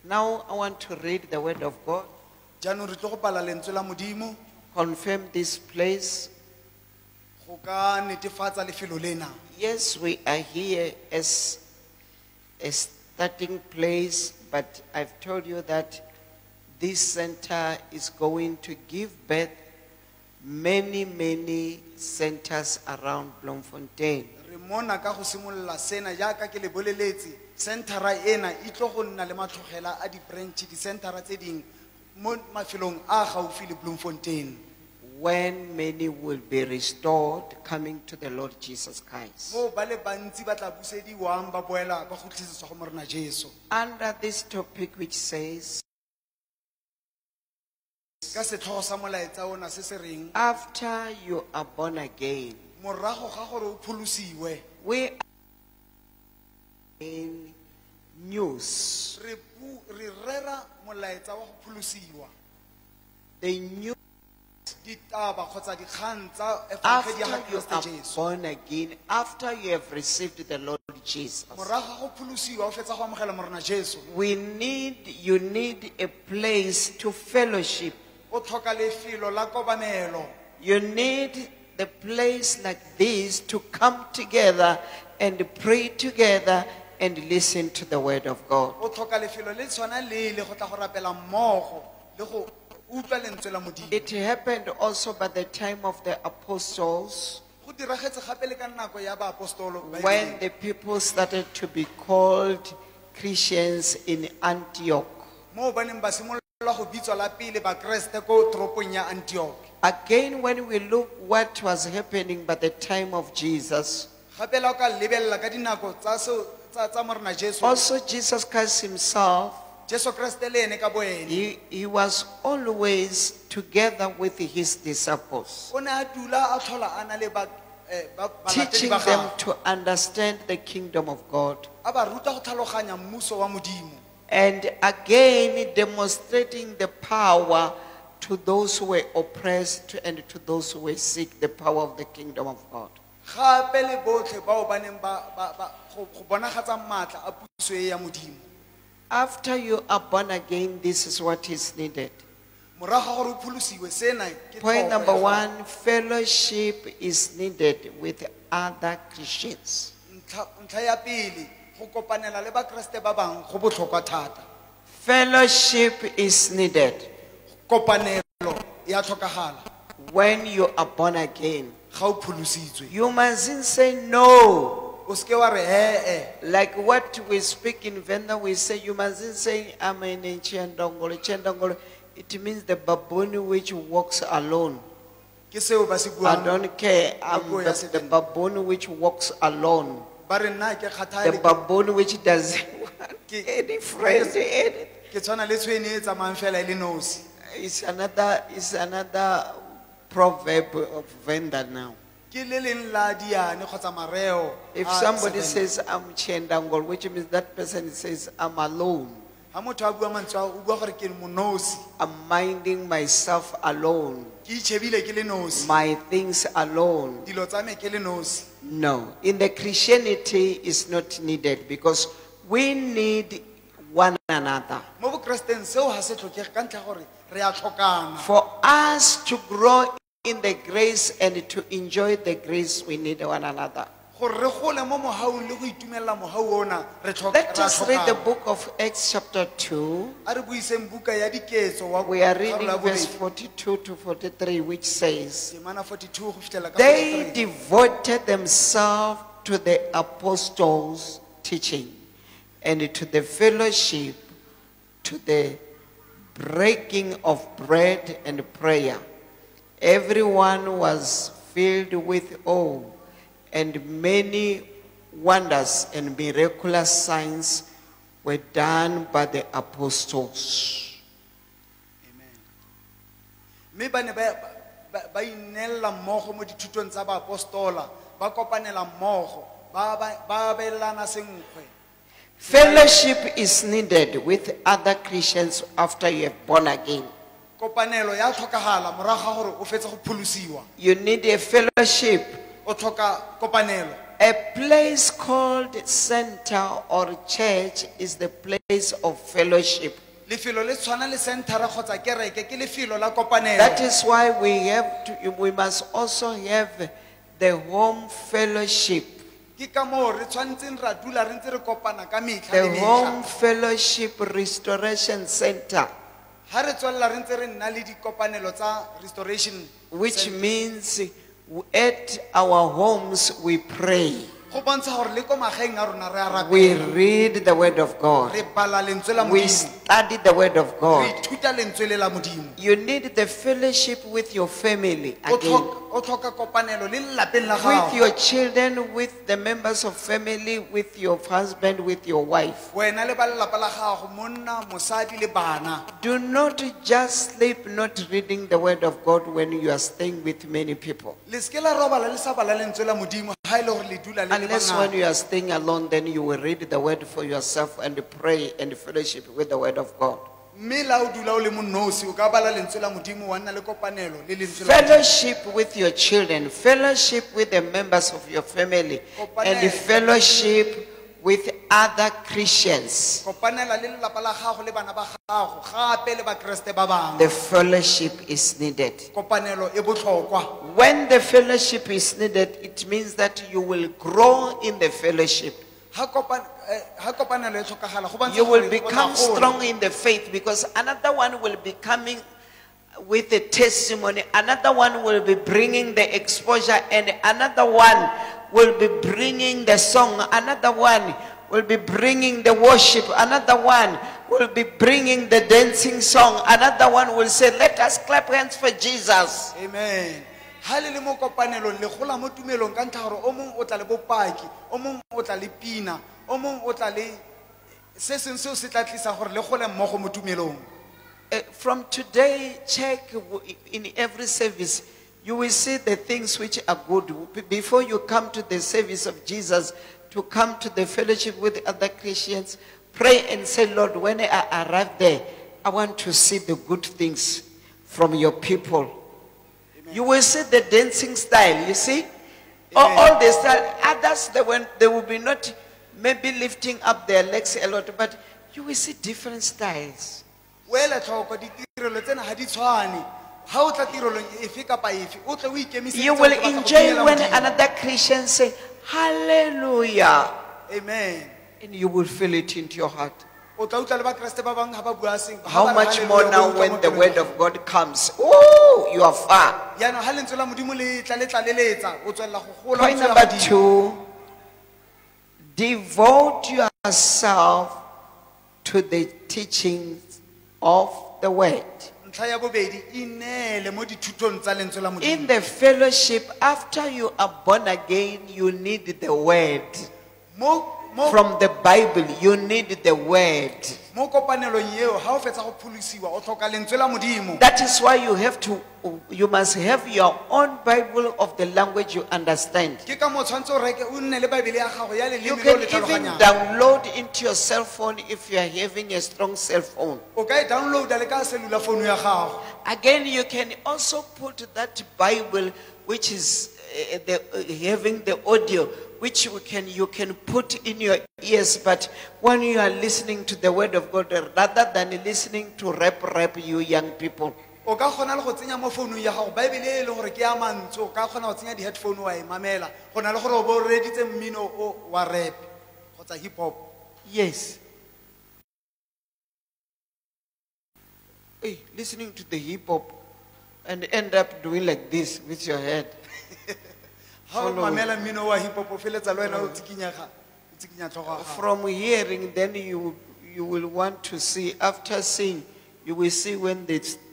Now I want to read the word of God, jaanong re tlo go bala lentswe la modimo confirm this place. go ka netefatsa lefelo lena. Yes, we are here as a starting place, but I've told you that this center is going to give birth many centers around Bloemfontein. Re mona ka go simolola sena jaaka ke le boleletse centera ena e tlo go nna le matlogela a di branch di centera tse ding mo mafelong a gaufi le Bloemfontein, When many will be restored, coming to the Lord Jesus Christ. mo ba le bantsi ba tla busediwang ba boela ba go tlisetswa go morena Jesu. Under this topic which says, Ka setlhogo sa molaetsa ona se se reng after you are born again, morago ga gore o pholosiwe, we are in news. re rera molaetsa wa go pholosiwa, The news ditaba kgotsa dikgang tsa after evangeli ya ga you Keresete are Jesu. born again, after you have received the Lord Jesus. Morago ga go pholosiwa o fetsa go amogela morena Jesu, You need a place to fellowship. o tlhoka lefelo la kobanelo. You need the place like this to come together and pray together and listen to the word of God. O tlhoka lefelo le tshwana le go tla go rapela mmogo le go utlwa lentswe la modimo. It happened also by the time of the apostles, Go diragetse gape le ka nako ya baapostolo ba when ileng. the people started to be called Christians in Antioch. Mo ba neng ba simolola go bitswa la pele ba Kreste ko toropong ya Antioch. Again, when we look what was happening by the time of Jesus, Gape la o ka lebella ka dinako tsa morena Jesu, also Jesus Christ himself, Jesu Kriste le ene ka boene he was always together with his disciples, o ne a dula a tlhola a na le balatedi teaching ba them gagwe, to understand the kingdom of God. a ba ruta go tlhaloganya mmuso wa modimo, And again, demonstrating the power to those who were oppressed and to those who were sick, the power of the kingdom of God. gape le botlhe bao ba neng go bonagatsa maatla a puso e ya modimo. After you are born again, this is what is needed. Morago ga gore o pholosiwe, sena ke Point tlhoko number ya gago. 1, fellowship is needed with other Christians. Ntlha ya pele, go kopanela le bakreste ba bang go botlhokwa thata. Fellowship is needed Kopanelo ya tlhokagala when you are born again. ga o pholositswe. You mustn't say no. O seke wa re Like what we speak in Venda, we say, you mustn't say, Amen, Chendongolo, Chendongolo. It means the baboon which walks alone. ke seo ba se I buang. don't care. I'm Puo ya the Sevenda. baboon which walks alone. Ba re nna ke The kgathale baboon which doesn't want any friends. ke tshwana le tshwene e tsamayang fela e le nosi. It's another proverb of Venda now. Ke le leng la diane kgotsa mareo. If a somebody Sevenda. says, I'm Chendangol, which means that person says, I'm alone. Ha motho a bua mantswe a, o bua gore ke monosi, I'm minding myself alone. ke itshebile ke le nosi, My things alone. dilo tsa me ke le nosi. No. In the Christianity is not needed because we need one another. Mo bokresteng seo ha se tlhokege ka ntlha gore re a tlhokana. For us to grow in the grace and to enjoy the grace, we need one another. Gore re gole mo mohaung le go itumelela mohau ona re Let us read the tlhokana. book of Acts chapter 2. A re buiseng buka ya Diketso wa We are karolo reading ya verse bobedi. 42 to 43, which says, Temana 42 go fitlhela ka they 43. devoted themselves to the apostles' teaching and to the fellowship, to the breaking of bread and prayer. Everyone was filled with awe, and many wonders and miraculous signs were done by the apostles. Mme ba ne ba inella mmogo mo dithutong tsa baapostola, ba kopanela mmogo, ba abelana senkgwe. Fellowship is needed with other Christians after you have born again. Kopanelo ya tlhokagala morago ga gore o fetse go pholosiwa. You need a fellowship O tlhoka kopanelo A place called center or church is the place of fellowship. lefelo le tshwana le centera kgotsa kereke ke lefelo la kopanelo. That is why we must also have the home fellowship. Ke ka moo re tshwantseng ra dula re ntse re kopana ka metlha The le mehla. home fellowship restoration center, Ha re tswella re ntse re nna le dikopanelo tsa restoration, which means at our homes we pray. go bontsha gore le ko magaeng a rona re a We rapela, read the word of God. re bala lentswe la We Modimo, study the word of re God. ithuta lentswe le la Modimo. You need the fellowship with your family O again. o tlhoka kopanelo le lelapeng la With gago. your children, with the members of family, with your husband, with your wife. Wena le ba lelapa la gago, monna, mosadi le bana. Do not just sleep not reading the word of God when you are staying with many people. Le ske la robala le sa bala lentswe la Modimo ha ile gore le dula le le Unless when bangata. you are staying alone, then you will read the word for yourself and pray and fellowship with the word of God. Mme la o dula o le monnosi, o ka bala lentswe la Modimo wa nna le kopanelo le lentswe la Modimo. Fellowship with your children, fellowship with the members of your family, and fellowship with other Christians. Kopanela le lelapa la gago le bana ba gago, gape le ba Kriste ba bangwe. The fellowship is needed. Kopanelo e botlhokwa. When the fellowship is needed, it means that you will grow in the fellowship. Ha kopanelo e tlhokagala, go bontsha You will gore o tla become gola. strong in the faith because another one will be coming with a testimony. Another one will be bringing the exposure, and another one will be bringing the song. Another one will be bringing the worship. Another one will be bringing the dancing song. Another one will say, "Let us clap hands for Jesus." Amen. Ha le le mo kopanelong le gola mo tumelong ka ntlha gore o mongwe o tla le bopaki, o mongwe o tla le pina, o mongwe o tla le se sengwe seo se tla tlisa gore le gole mmogo mo tumelong. From today, check in every service. You will see the things which are good. Before you come to the service of Jesus, to come to the fellowship with other Christians, pray and say, "Lord, when I arrive there, I want to see the good things from your people." You will see the dancing style, you see? All the style. Others, they will be not maybe lifting up their legs a lot, but you will see different styles. Wela tlhoko ditirelo tsena ha di tshwane. Ha o tla tirelong efe kapa efe, o tle o ikemiseditse You gore will o batla go enjoy dumela when Modimo. another Christian say, "Hallelujah." Amen. And you will feel it into your heart. O tla utlwa le ba Kriste ba bangwe ha ba bua seng, ha How ba re much hallelujah, more o now utlwa when mo the pelong word ya of God comes? Oh, you are far. gago. Yaanong ha lentswe la Modimo le tla tlaleletsa, o tswella go gola, o Point tswella number godimo. 2, devote yourself to the teachings of the word. Ntlha ya bobedi, ineele mo dithutong tsa lentswe la Modimo. In the fellowship, after you are born again, you need the word. Mo From the Bible, you need the word. kopanelong eo ha o fetsa go pholosiwa o tlhoka lentswe la Modimo. That is why you must have your own Bible of the language you understand. Ke ka mo tshwantse o reke o nne le Bible ya gago ya You leleme le o can le even tlhaloganyang. download into your cell phone if you are having a strong cell phone. O ka e downloada le ka cellular phone ya gago. Again, you can also put that Bible, which is having the audio, which you can put in your ears. But when you are listening to the word of God, rather than listening to rap, you young people, O ka kgona le go tsenya mo founung ya gago Bible e le gore ke ya mantswe, o ka kgona go tsenya di-headphone wa e mamela. Go na le gore o bo o reditse mmino o wa rap kgotsa hip hop. yes. Hey, listening to the hip hop and end up doing like this with your head. Ha o Follow. mamela mmino wa hip hop o feletsa le wena o tsikinya tlhogo ya gago. From hearing, then you will want to see. After seeing, you will see when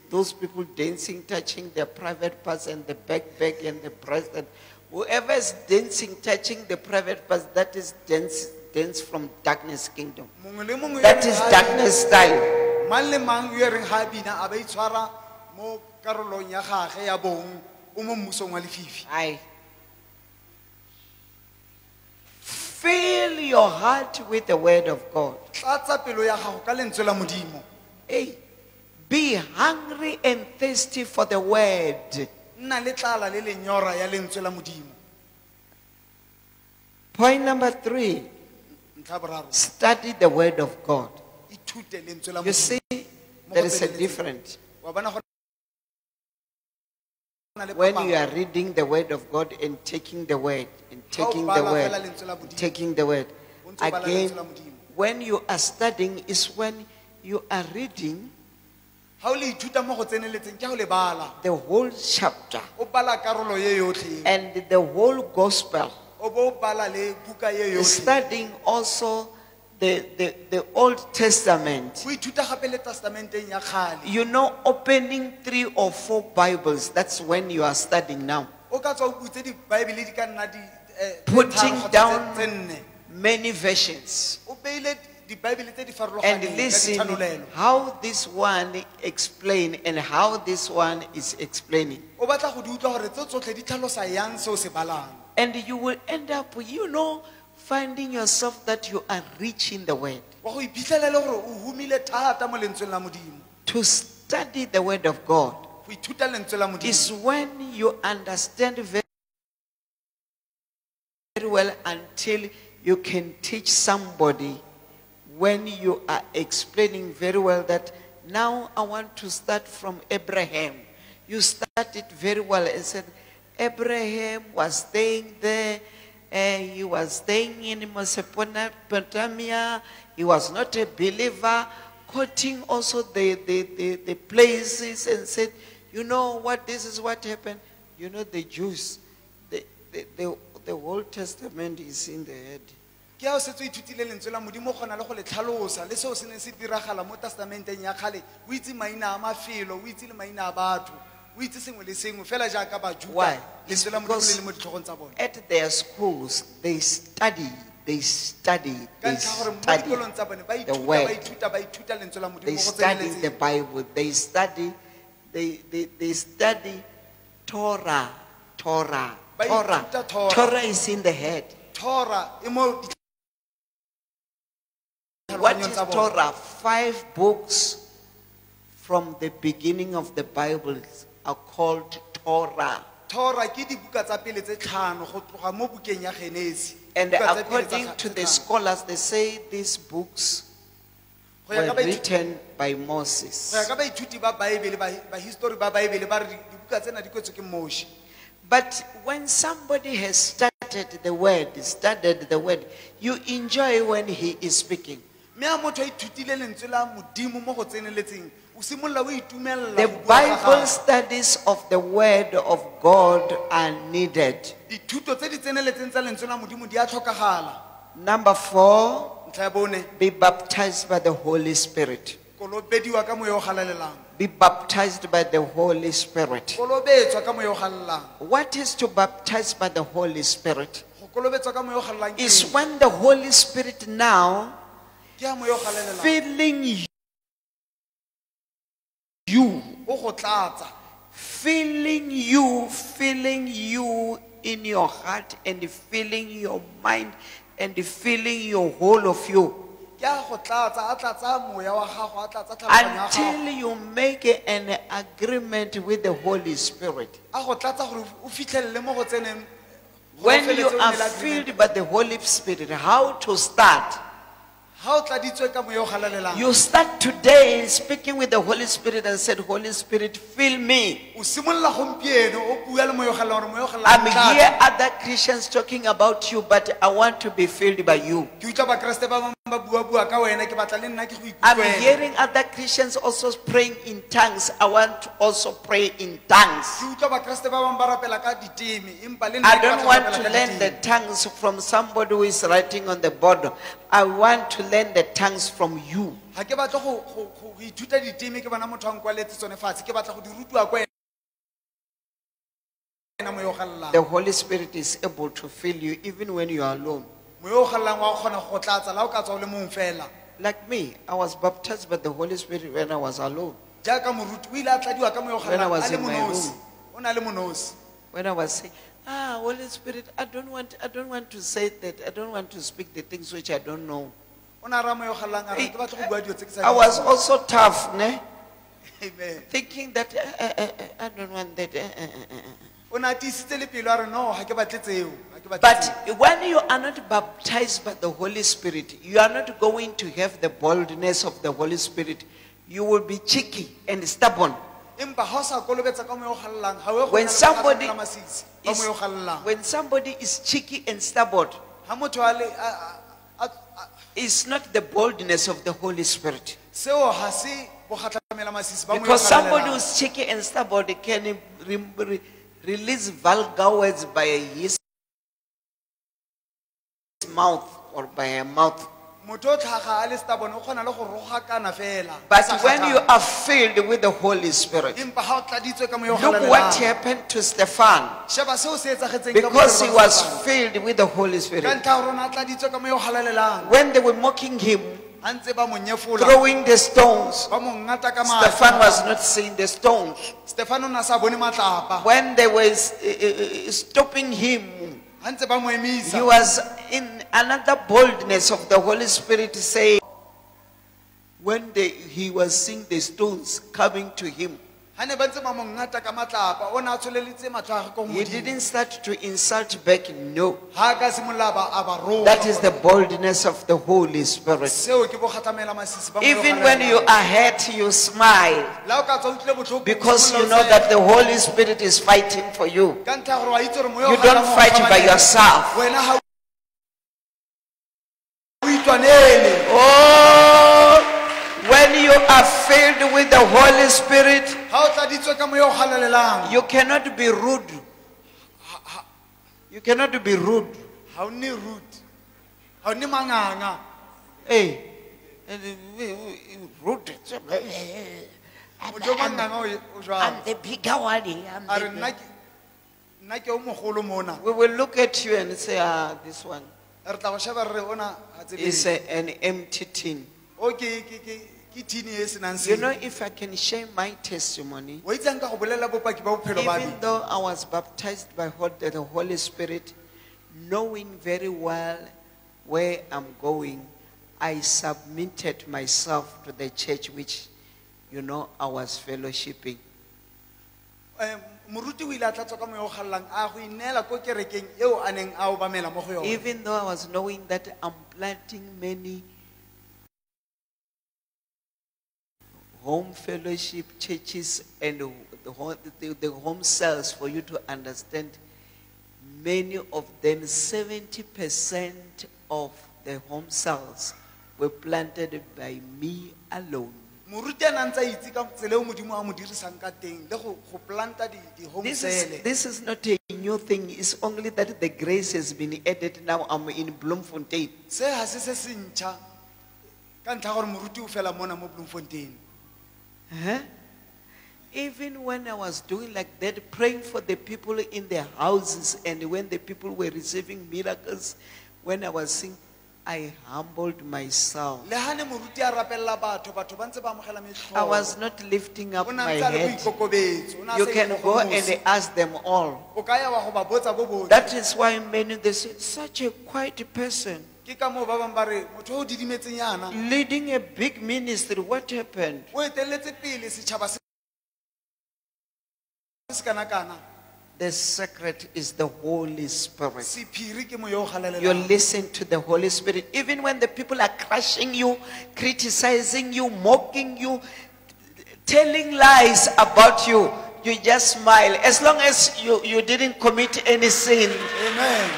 those people dancing, touching their private parts and the backpack and the breast. And whoever is dancing, touching the private parts, that is dance from darkness kingdom. Mongwe le mongwe yo That reng is ha darkness style. mang le mang yo reng ha bina a ba itshwara mo karolong ya gage ya bong o mo mmusong wa lefifi. Aye. Fill your heart with the word of God. Tlatsa pelo ya gago ka lentswe la Modimo. Hey, be hungry and thirsty for the word. Nna le tlala le lenyora ya lentswe la Modimo. Point number 3, ntlha ya boraro, study the word of God. ithute lentswe la You Modimo. see, Mo there go is a tseneletseng. difference. Wa bona go na le When phapang. you are reading the word of God and taking the word, and Ha o taking the bala word, fela lentswe la Modimo, taking the word. o ntse o bala Again, lentswe la Modimo. when you are studying is when you are reading Ha o le ithuta mo go tseneletseng ke ha o le bala. the whole chapter O bala karolo ye yotlhe. and the whole gospel. O bo o bala le buka ye yotlhe. Studying also the Old Testament. O ithuta gape le testamenteng ya kgale. You know, opening 3 or 4 Bibles, that's when you are studying now. O ka tswa o butse diBaebele di ka nna di Putting tharo kgotsa down tse nne. many versions. O beile diBaebele tse di And farologaneng ka listen dithanolelo. how this one explain and how this one is explaining. O batla go di utlwa gore tse tsotlhe di tlhalosa yang se o se balang. And you will end up, finding yourself that you are rich in the word. Wa go iphitlhela le gore o humile thata mo lentsweng la Modimo. To study the word of God Go ithuta lentswe la Modimo. is when you understand very well until you can teach somebody, when you are explaining very well that now I want to start from Abraham. You start it very well and said, Abraham was staying there, he was staying in Mesopotamia, he was not a believer, quoting also the places and said, you know what, this is what happened. You know, the Jews, the Old Testament is in the head. Ke ha o setse o ithutile lentswe la Modimo go na le go le tlhalosa le seo se ne se diragala mo testamenteng ya kgale. O itse maina a mafelo, o itse le maina a batho, o itse sengwe le sengwe fela jaaka ba Juda. Why? Lentswe la Modimo le Because le mo ditlhogong tsa bone. at their schools, they study, Ka ntlha gore mo dikolong tsa bone ba the ithuta word. ba ithuta lentswe la They Modimo go study the tseneletseng. Bible. They study Torah. Ba ithuta Torah. Torah is in the head. Torah e mo What ditlhaloganyong is tsa bone. Torah? 5 books from the beginning of the Bible are called Torah. Torah ke dibuka tsa pele tse tlhano go tloga mo bukeng ya Genesi. And Dibuka tse pele tsa according to the tlhano. scholars, they say these books Go ya were ka baithuti- written by go ya Moses. ka baithuti ba Baebele ba history ba Baebele ba re dibuka tsena di kwetswe ke Moshe. But when somebody has studied the word, you enjoy when he is speaking. Mme ha motho a ithutile lentswe la Modimo mo go tseneletseng, o simolola o itumelela The go bua ka Bible gagwe. studies of the word of God are needed. Dithuto tse di tseneletseng tsa lentswe la Modimo di a tlhokagala. Number 4, Ntlha ya bone, be baptized by the Holy Spirit. kolobediwa ka moya o galalelang. Be baptized by the Holy Spirit. Kolobetswa ka moya o galelang. What is to baptize by the Holy Spirit? Go kolobetswa ka moya o galelang ke Is eng? when the Holy Spirit now Ke ha moya o galalelang. filling you, O go tlatsa. filling you in your heart and filling your mind and filling your whole of you Ke ha go tlatsa, a tlatsa moya wa gago, a tlatsa tlhaloganyo ya gago. until you make an agreement with the Holy Spirit. A go tlatsa gore o fitlhelele mo go tseneng. gore o When you feletse o are nne le agreement. filled by the Holy Spirit, how to start? Ha o tladitswe ka moya o galalelang. You start today speaking with the Holy Spirit and said, Holy Spirit, fill me. O simolola gompieno o bua le moya o galelang gore moya o I'm galelang. here other Christians talking about you, but I want to be filled by you. Ke utlwa bakreste ba bangwe ba bua ka wena, ke batla le nna ke go I'm ikutlwela. hearing other Christians also praying in tongues. I want to also pray in tongues. Ke utlwa bakreste ba bangwe ba rapela ka diteme, empa le nna I ke don't batla want go to rapela ka learn the diteme. tongues from somebody who is writing on the board. I want to learn the tongues from you. Ha ke batla go ithuta diteme ke bona motho a nkwaletse tsone fatshe, ke batla go di rutiwa ko wena moya o galelang. The Holy Spirit is able to fill you even when you are alone. Moya o galelang wa go kgona go tlatsa la o ka tswa o le mong fela. Like me, I was baptized by the Holy Spirit when I was alone. Jaaka moruti o ile a tladiwa ka moya o When I galelang was a le in my monosi. room. O na le monosi. When I was saying, Holy Spirit, I don't want to say that. I don't want to speak the things which I don't know. O na ra moya o galelang a re ke batla go bua dilo tse ke sa I di was itseng." also tough, ne? Amen. Thinking that I don't want that. O o ne a tiisitse le pelo a re no ga ke batle tseo ga ke batle But tseo." when you are not baptized by the Holy Spirit, you are not going to have the boldness of the Holy Spirit. You will be cheeky and stubborn. empa ga o sa kolobetsa ka moya o galelang ga o ye go When nna le somebody kgatlhamela masisi ka is, moya o galelang when somebody is cheeky and stubborn, ga motho a it's not the boldness of the Holy Spirit. seo ga se bogatlhamela masisi ba moya o Because somebody galalelang. who's cheeky and stubborn can release vulgar words by his mouth or by her mouth. motho o tlhaga a le stubborn o kgona le go rogakana fela a But sa when you kgathale. are filled with the Holy Spirit, empa ga o tladitswe ka moya o look what galalelang happened to Stephen. sheba seo se etsagetseng ka Because he bophelo ba was Stefano. filled with the Holy ka Spirit. ntlha ya gore o ne a tladitswe ka moya o galalelang When they were mocking him, a ntse ba mo nyefola throwing the stones, ba mo ngata ka Stephen was matlapa not seeing the stones. stefano o ne a sa bone matlapa When they were stopping him, a ntse ba mo he emisa was in another boldness of the Holy Spirit saying, when he was seeing the stones coming to him, ga ne ba ntse ba mo ngata ka matlapa o ne a tsholeditse matlho a gage ko he godimo didn't start to insult back. No. ga a ka simolola a ba roga That is the boldness of the Holy Spirit. seo ke bogatlamela masisi ba moya o Even when you galalelang. are hurt, you smile. la o ka tswa o utlwile botlhoko, Because o you simolola know o that tshepa. the Holy Spirit is fighting for you. ka ntlha ya gore wa itse gore moya o You don't galang o fight by kgabanela. yourself. wena ga o itwanele Oh, when you are filled with the Holy Spirit, ga o tladitswe ka moya o galalelang you cannot be rude. You cannot be rude. ga o nne rude ga o nne manganga Hey, rude. motho o manganga o jwalo I'm the bigger one. I'm a re the nna ke o mogolo mona We will look at you and say, this one re tla go sheba re re ona ga is tsebe an empty tin. o ke thini e senang You know, selo if I can share my testimony, wa itsang ka go bolela bopaki ba bophelo ba even me though I was baptized by the Holy Spirit, knowing very well where I'm going, I submitted myself to the church which, I was fellowshipping. moruti o ile a tla tswa ka moya o galelang a go ineela ko kerekeng eo a neng a obamela mo go yone Even though I was knowing that I'm planting many home fellowship churches and the home cells, for you to understand, many of them, 70% of the home cells were planted by me alone. moruti a na ntse a itse ka tsela eo modimo a mo dirisang ka teng le go planta di-home cell This is not a new thing. It's only that the grace has been added. Now I'm in Bloemfontein. se ga se se sentšha ka ntlha ya gore moruti o fela mona mo bloemfontein Huh? Even when I was doing like that, praying for the people in their houses, and when the people were receiving miracles, when I was saying, I humbled myself. le ga ne moruti a rapelela batho ba ntse ba amogela I was metlholo not lifting up o my ne a ntse a le head. boikokobetso o ne a You sa can go and ikgogomosa. ask them all. o ka ya wa go ba botsa bo botse That is why many, they say, such a quiet person, ke ka moo ba bangwe ba re motho o didimetseng yana leading a big ministry. What happened? o eteletse pele setšhaba se se kana-kana The secret is the Holy Spirit. sephiri ke moya o You galalelang listen to the Holy Spirit. Even when the people are crushing you, criticizing you, mocking you, telling lies about you, you just smile. As long as you didn't commit any sin. amen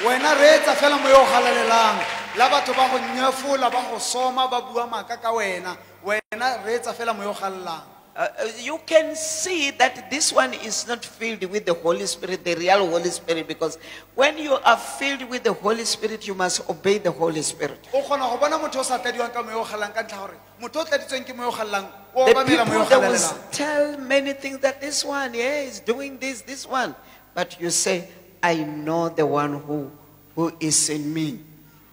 wena reetsa fela moya o galalelang la batho ba go nyefola ba go soma ba bua maaka ka wena reetsa fela moya o galelang You can see that this one is not filled with the Holy Spirit, the real Holy Spirit, because when you are filled with the Holy Spirit, you must obey the Holy Spirit. o kgona go bona motho o sa tladiwang ka moya o galelang ka ntlha gore motho o tladitsweng ke moya o galelang o The obamela moya people o that will galelang tell many things that this one, is doing this one. But you say, I know the one who is in me.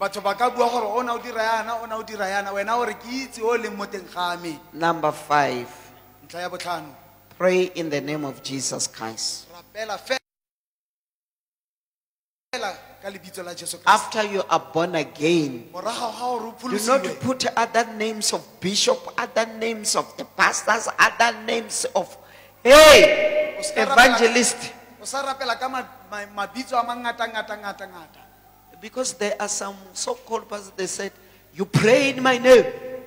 batho ba ka bua gore o na o dira yana wena o re ke itse o leng mo teng ga me Number 5, ntlha ya botlhano pray in the name of Jesus Christ. rapela fela ka lebitso la jesu kriste After you are born again, morago ga gore o do not pholosiwe put other names of bishop, other names of the pastors, other names of, hey, O ska rapela- evangelist. o sa rapela ka mabitso a mangata. Because there are some so-called pastors, they said, you pray in my name.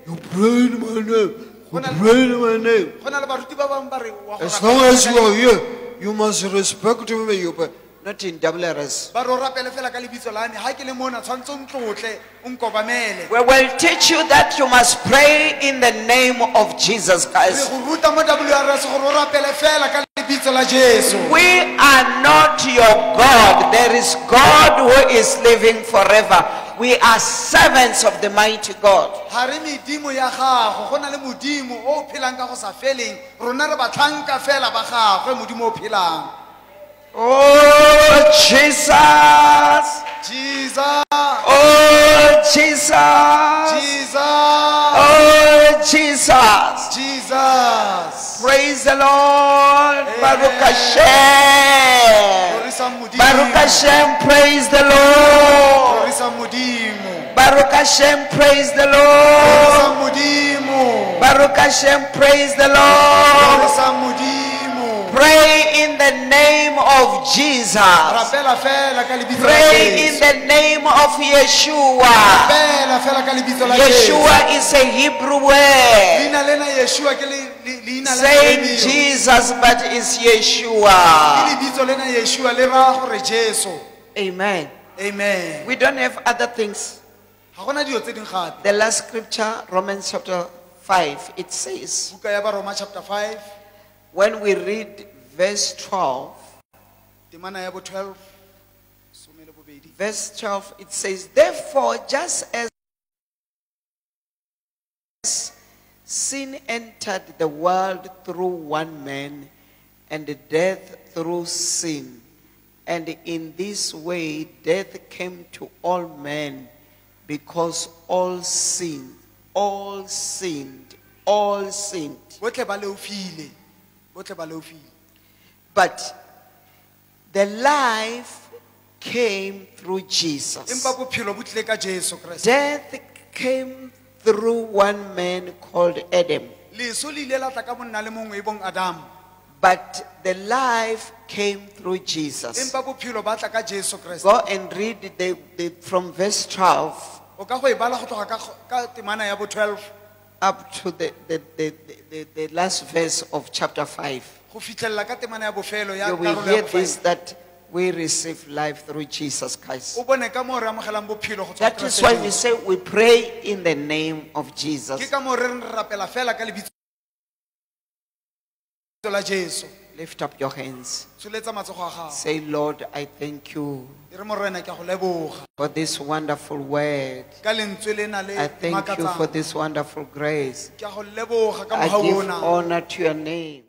You pray in my name. You pray in my name. Go na le baruti ba bang ba re, wa go As rapela long as ka you are here, you must respect me. You pray. Not in WRS. ba re o rapele fela ka lebitso la me, ha ke le mona tshwantse o ntlotle o nkobamele. We will teach you that you must pray in the name of Jesus Re Christ. go ruta mo WRS gore o rapele fela ka lebitso la Jesu. We are not your God. There is God who is living forever. We are servants of the mighty God. Ha re medimo ya gago, go na le modimo o phelang ka go sa feleng, rona re batlhanka fela ba gagwe modimo o phelang. Oh, Jesus. Jesus, Oh, Jesus. Jesus, Oh, Jesus. Jesus. Praise the Lord. Amen. Baruch Hashem. Glorisa modimo. Baruch Hashem. Praise the Lord. Glorisa modimo. Baruch Hashem. Praise the Glorisa Lord. modimo. Baruch Hashem. Praise the Lord. Glorisa modimo. Pray in the name of Jesus. Rapela fela ka lebitso la Pray in Jesu. the name of Yeshua. Rapela fela ka lebitso la Jesu. Yeshua is a Hebrew word Leina lena Yeshua ke leina la saying Hebrew. Jesus, but it's Ke Yeshua. lebitso lena Yeshua le ra gore Jesu. Amen. Amen. We don't have other things. Ha gona dilo tse ding gape. The last scripture, Romans chapter 5, it says, Buka ya ba Roma chapter 5, when we read verse 12, temana ya bo 12, some le bobedi. verse 12, it says, therefore, just as sin entered the world through one man, and death through sin, and in this way death came to all men, because all sinned, all sinned, all sinned. Botle ba leofile. Botle ba leofile. But the life came through Jesus. Empa bophelo bo tlile ka Jesu Kriste. Death came through one man called Adam. Leso le ile la tla ka monna le mongwe e bong Adam. But the life came through Jesus. Empa bophelo ba tla ka Jesu Kriste. Go and read from verse 12 O ka go e bala go tloga ka temana ya bo 12 up to the last verse of chapter 5. go fitlhella ka temana ya bofelo ya You will karolo ya hear this, bofelo. that we receive life through Jesus Christ. O bone ka mo re amogelang bophelo go tswa That go is why Kristeng. we say we pray in the name of Jesus. Ke ka mo re re rapela fela ka lebitso la Jesu. Lift up your hands. Tsholetsa matsogo a gago. Say, Lord, I thank you E re morena ke a go leboga for this wonderful word. ka lentswe lena le I thank you for makatsang. this wonderful grace. Ke a go leboga ka I mogau give ona. honor to your name.